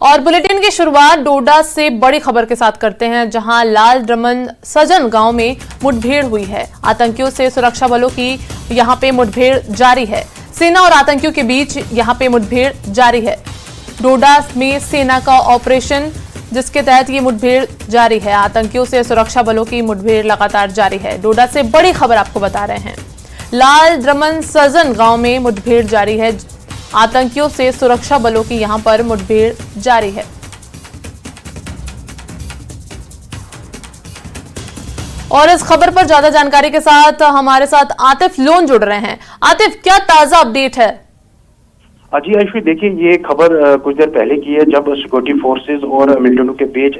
और बुलेटिन की शुरुआत डोडा से बड़ी खबर के साथ करते हैं, जहां लाल द्रमन सजन गांव में मुठभेड़ हुई है। आतंकियों से सुरक्षा बलों की यहां पे मुठभेड़ जारी है। सेना और आतंकियों के बीच यहां पे मुठभेड़ जारी है। डोडा में सेना का ऑपरेशन जिसके तहत ये मुठभेड़ जारी है। आतंकियों से सुरक्षा बलों की मुठभेड़ लगातार जारी है। डोडा से बड़ी खबर आपको बता रहे हैं, लाल द्रमन सजन गांव में मुठभेड़ जारी है। आतंकियों से सुरक्षा बलों की यहां पर मुठभेड़ जारी है। और इस खबर पर ज्यादा जानकारी के साथ हमारे साथ आतिफ लोन जुड़ रहे हैं। आतिफ, क्या ताजा अपडेट है? जी आयुषी, देखिए ये खबर कुछ देर पहले की है, जब सिक्योरिटी फोर्सेस और मिलिटेंटों के बीच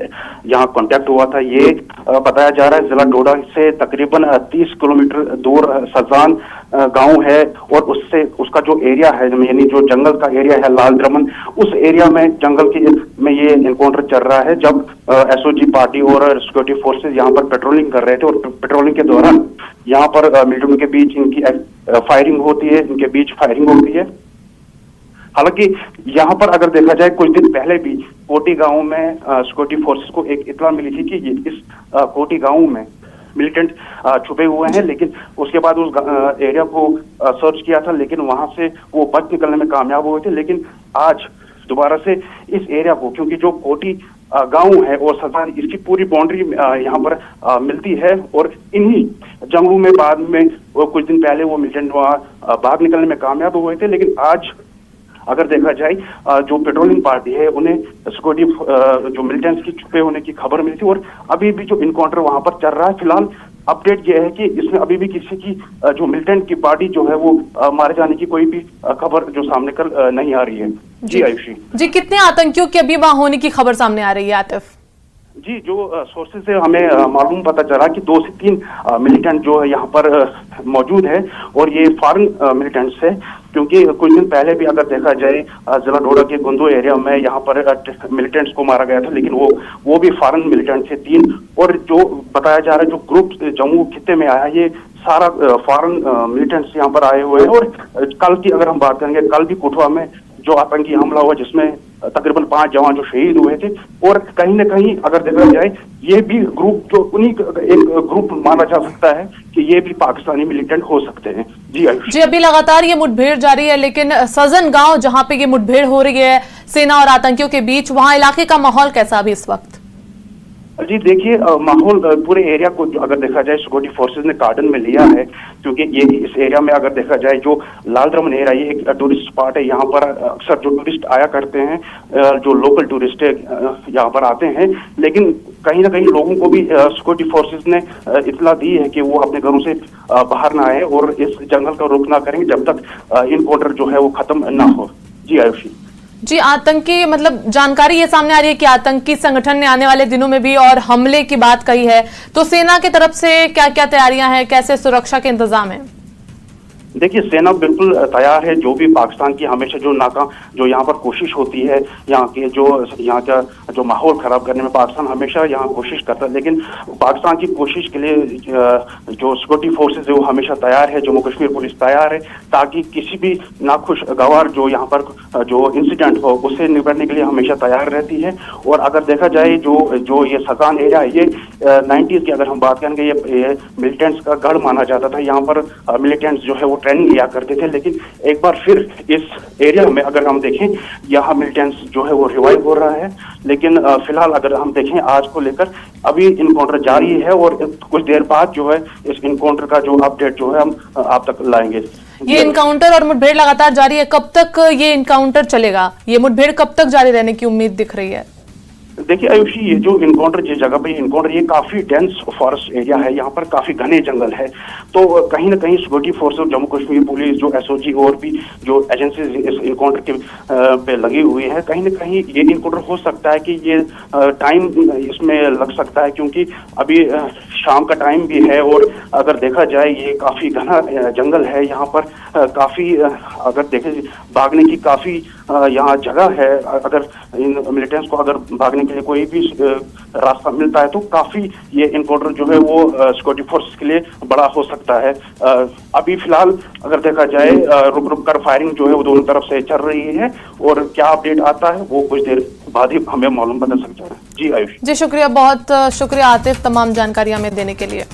यहाँ कांटेक्ट हुआ था। ये बताया जा रहा है जिला डोडा से तकरीबन 30 किलोमीटर दूर सजान गांव है, और उससे उसका जो एरिया है, यानी जो जंगल का एरिया है लाल द्रमन, उस एरिया में जंगल के में ये एनकाउंटर चल रहा है। जब एसओजी पार्टी और सिक्योरिटी फोर्सेज यहाँ पर पेट्रोलिंग कर रहे थे, और पेट्रोलिंग के दौरान यहाँ पर मिलिटेंटों के बीच इनकी फायरिंग होती है, इनके बीच फायरिंग होती है। हालांकि यहाँ पर अगर देखा जाए, कुछ दिन पहले भी कोटी गांव में सिक्योरिटी फोर्सेस को एक इत्तला मिली थी कि इस कोटी गांव में मिलिटेंट छुपे हुए हैं, लेकिन उसके बाद उस एरिया को सर्च किया था, लेकिन वहां से वो बच निकलने में कामयाब हुए थे। लेकिन आज दोबारा से इस एरिया को, क्योंकि जो कोटी गांव है और सजान, इसकी पूरी बाउंड्री यहाँ पर मिलती है, और इन्हीं जंगलों में बाद में कुछ दिन पहले वो मिलिटेंट वहां भाग निकलने में कामयाब हुए थे। लेकिन आज अगर देखा जाए, जो पेट्रोलिंग पार्टी है उन्हें सिक्योरिटी जो मिलिटेंट्स की छुपे होने की खबर मिली थी, और अभी भी जो इनकाउंटर वहां पर चल रहा है। फिलहाल अपडेट ये है कि इसमें अभी भी किसी की जो मिलिटेंट की पार्टी जो है वो मारे जाने की कोई भी खबर जो सामने कर नहीं आ रही है। जी आयुषी जी, कितने आतंकियों की अभी वहां होने की खबर सामने आ रही है आतिफ? जी, जो सोर्सेज से हमें मालूम पता चला कि 2 से 3 मिलिटेंट जो है यहाँ पर मौजूद है, और ये फॉरेन मिलिटेंट्स है। क्योंकि कुछ दिन पहले भी अगर देखा जाए, जिला डोडा के गुंदो एरिया में यहाँ पर मिलिटेंट्स को मारा गया था, लेकिन वो भी फॉरेन मिलिटेंट थे 3। और जो बताया जा रहा है, जो ग्रुप जम्मू खित्ते में आया, ये सारा फॉरेन मिलिटेंट्स यहाँ पर आए हुए हैं। और कल की अगर हम बात करेंगे, कल भी कुठवा में जो आतंकी हमला हुआ, जिसमें तकरीबन 5 जवान जो शहीद हुए थे। और कहीं न कहीं अगर देखा जाए, ये भी ग्रुप जो उन्हीं एक ग्रुप माना जा सकता है कि ये भी पाकिस्तानी मिलिटेंट हो सकते हैं। जी अभी लगातार ये मुठभेड़ जारी है, लेकिन सजन गांव जहां पे ये मुठभेड़ हो रही है सेना और आतंकियों के बीच, वहां इलाके का माहौल कैसा अभी इस वक्त? जी देखिए, माहौल पूरे एरिया को अगर देखा जाए, सिक्योरिटी फोर्सेस ने कार्डन में लिया है, क्योंकि ये इस एरिया में अगर देखा जाए, जो लाल द्रमन एरिया, ये एक टूरिस्ट स्पॉट है। यहाँ पर अक्सर जो टूरिस्ट आया करते हैं, जो लोकल टूरिस्ट है यहाँ पर आते हैं। लेकिन कहीं ना कहीं लोगों को भी सिक्योरिटी फोर्सेस ने इत्तला दी है कि वो अपने घरों से बाहर ना आए और इस जंगल का रुख ना करेंगे जब तक इनकाउंटर जो है वो खत्म ना हो। जी आयुषी जी, आतंकी मतलब जानकारी ये सामने आ रही है कि आतंकी संगठन ने आने वाले दिनों में भी और हमले की बात कही है, तो सेना की तरफ से क्या क्या तैयारियां हैं, कैसे सुरक्षा के इंतजाम है? देखिए, सेना बिल्कुल तैयार है। जो भी पाकिस्तान की हमेशा जो यहाँ पर कोशिश होती है, यहाँ का जो माहौल खराब करने में पाकिस्तान हमेशा यहाँ कोशिश करता है, लेकिन पाकिस्तान की कोशिश के लिए जो सिक्योरिटी फोर्सेज है वो हमेशा तैयार है। जम्मू कश्मीर पुलिस तैयार है, ताकि किसी भी नाखुशगवार जो यहाँ पर जो इंसिडेंट हो उससे निपटने के लिए हमेशा तैयार रहती है। और अगर देखा जाए, जो ये सजान एरिया है, ये 90s की अगर हम बात करेंगे, ये मिलिटेंट्स का गढ़ माना जाता था। यहाँ पर मिलिटेंट्स जो है वो ट्रेनिंग लिया करते थे। लेकिन एक बार फिर इस एरिया में अगर हम देखें, यहाँ मिलिटेंट्स जो है वो रिवाइव हो रहा है। लेकिन फिलहाल अगर हम देखें, आज को लेकर अभी इनकाउंटर जारी है, और कुछ देर बाद जो है इस इनकाउंटर का जो अपडेट जो है हम आप तक लाएंगे। ये इनकाउंटर और मुठभेड़ लगातार जारी है, कब तक ये इनकाउंटर चलेगा? ये मुठभेड़ कब तक जारी रहने की उम्मीद दिख रही है? देखिए आयुषी, ये जो इनकाउंटर जिस जगह पर इनकाउंटर, ये काफी डेंस फॉरेस्ट एरिया है, यहाँ पर काफी घने जंगल है। तो कहीं ना कहीं सिक्योरिटी फोर्स और जम्मू कश्मीर पुलिस, जो एसओजी और भी जो एजेंसीज इस इनकाउंटर के पे लगी हुई है, कहीं ना कहीं ये इनकाउंटर हो सकता है कि ये टाइम इसमें लग सकता है, क्योंकि अभी शाम का टाइम भी है। और अगर देखा जाए, ये काफी घना जंगल है, यहाँ पर काफी अगर देखें भागने की काफी यहाँ जगह है। अगर इन मिलिटेंट्स को अगर भागने के से कोई भी रास्ता मिलता है तो काफी ये इनकाउंटर जो है वो सिक्योरिटी फोर्स के लिए बड़ा हो सकता है। अभी फिलहाल अगर देखा जाए रुक रुक कर फायरिंग जो है वो दोनों तरफ से चल रही है और क्या अपडेट आता है वो कुछ देर बाद ही हमें मालूम बता सकता है। जी आयुष। जी शुक्रिया, बहुत शुक्रिया आतिफ तमाम जानकारी हमें देने के लिए।